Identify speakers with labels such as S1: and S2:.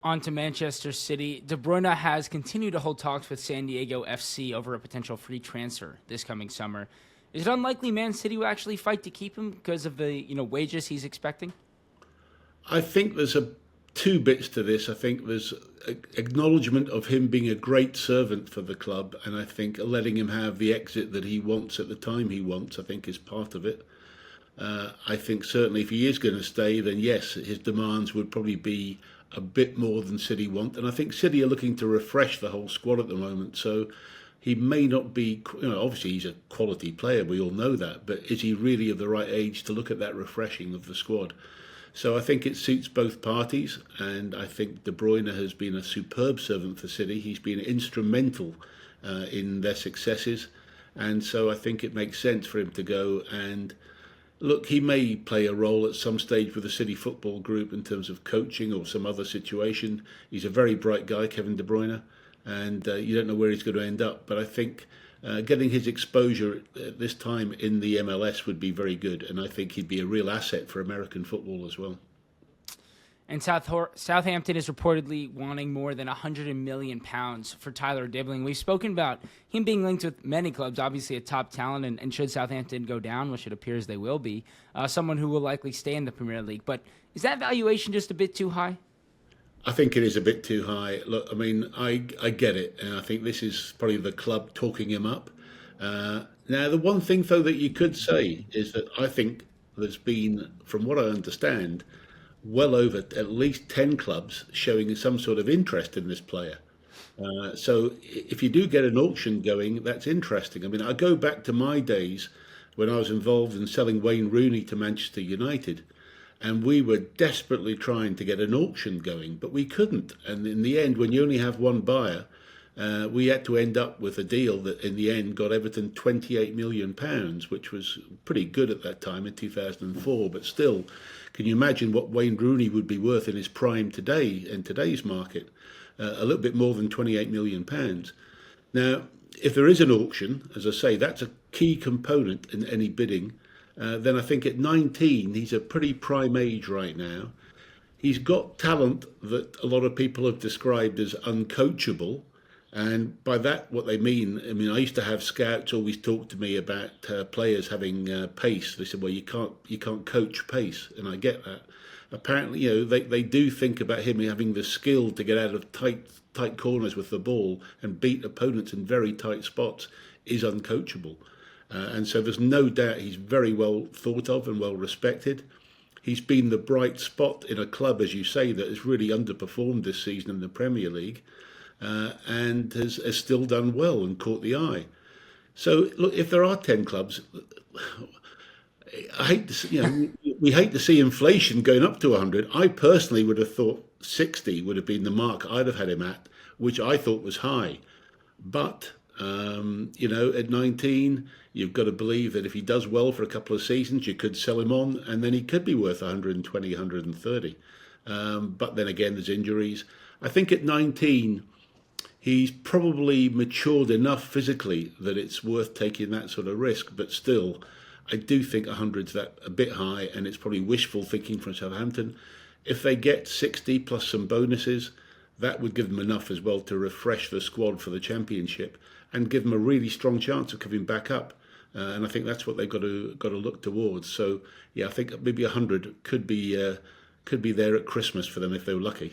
S1: On to Manchester City. De Bruyne has continued to hold talks with San Diego FC over a potential free transfer this coming summer. Is it unlikely Man City will actually fight to keep him because of the wages he's expecting?
S2: I think there's two bits to this. I think there's acknowledgement of him being a great servant for the club, and I think letting him have the exit that he wants at the time he wants, I think, is part of it. I think certainly if he is going to stay, then yes, his demands would probably be a bit more than City want. And I think City are looking to refresh the whole squad at the moment. So he may not be, obviously he's a quality player, we all know that, but is he really of the right age to look at that refreshing of the squad? So I think it suits both parties, and I think De Bruyne has been a superb servant for City. He's been instrumental in their successes, and so I think it makes sense for him to go. And look, he may play a role at some stage with the City Football Group in terms of coaching or some other situation. He's a very bright guy, Kevin De Bruyne, and you don't know where he's going to end up. But I think getting his exposure at this time in the MLS would be very good, and I think he'd be a real asset for American football as well.
S1: And Southampton is reportedly wanting more than £100 million for Tyler Dibbling. We've spoken about him being linked with many clubs, obviously a top talent, and should Southampton go down, which it appears they will be, someone who will likely stay in the Premier League. But is that valuation just a bit too high?
S2: I think it is a bit too high. Look, I mean, I get it, and I think this is probably the club talking him up. Now, the one thing, though, that you could say is that I think there's been, from what I understand, well over at least 10 clubs showing some sort of interest in this player. So if you do get an auction going, that's interesting. I mean, I go back to my days when I was involved in selling Wayne Rooney to Manchester United, and we were desperately trying to get an auction going, but we couldn't. And in the end, when you only have one buyer, we had to end up with a deal that in the end got Everton £28 million, which was pretty good at that time in 2004. But still, can you imagine what Wayne Rooney would be worth in his prime today, in today's market? A little bit more than £28 million. Now, if there is an auction, as I say, that's a key component in any bidding. Then I think at 19, he's a pretty prime age right now. He's got talent that a lot of people have described as uncoachable. And by that, what they mean, I mean, I used to have scouts always talk to me about players having pace. They said, well, you can't coach pace. And I get that. Apparently, they do think about him having the skill to get out of tight corners with the ball and beat opponents in very tight spots is uncoachable. And so there's no doubt he's very well thought of and well respected. He's been the bright spot in a club, as you say, that has really underperformed this season in the Premier League, and has still done well and caught the eye. So, look, if there are 10 clubs, I hate to see, we hate to see inflation going up to 100. I personally would have thought 60 would have been the mark I'd have had him at, which I thought was high. But at 19, you've got to believe that if he does well for a couple of seasons, you could sell him on, and then he could be worth 120, 130. But then again, there's injuries. I think at 19, he's probably matured enough physically that it's worth taking that sort of risk. But still, I do think 100's that a bit high, and it's probably wishful thinking from Southampton. If they get 60 plus some bonuses, that would give them enough as well to refresh the squad for the Championship and give them a really strong chance of coming back up. And I think that's what they've got to look towards. So yeah, I think maybe 100 could be there at Christmas for them if they were lucky.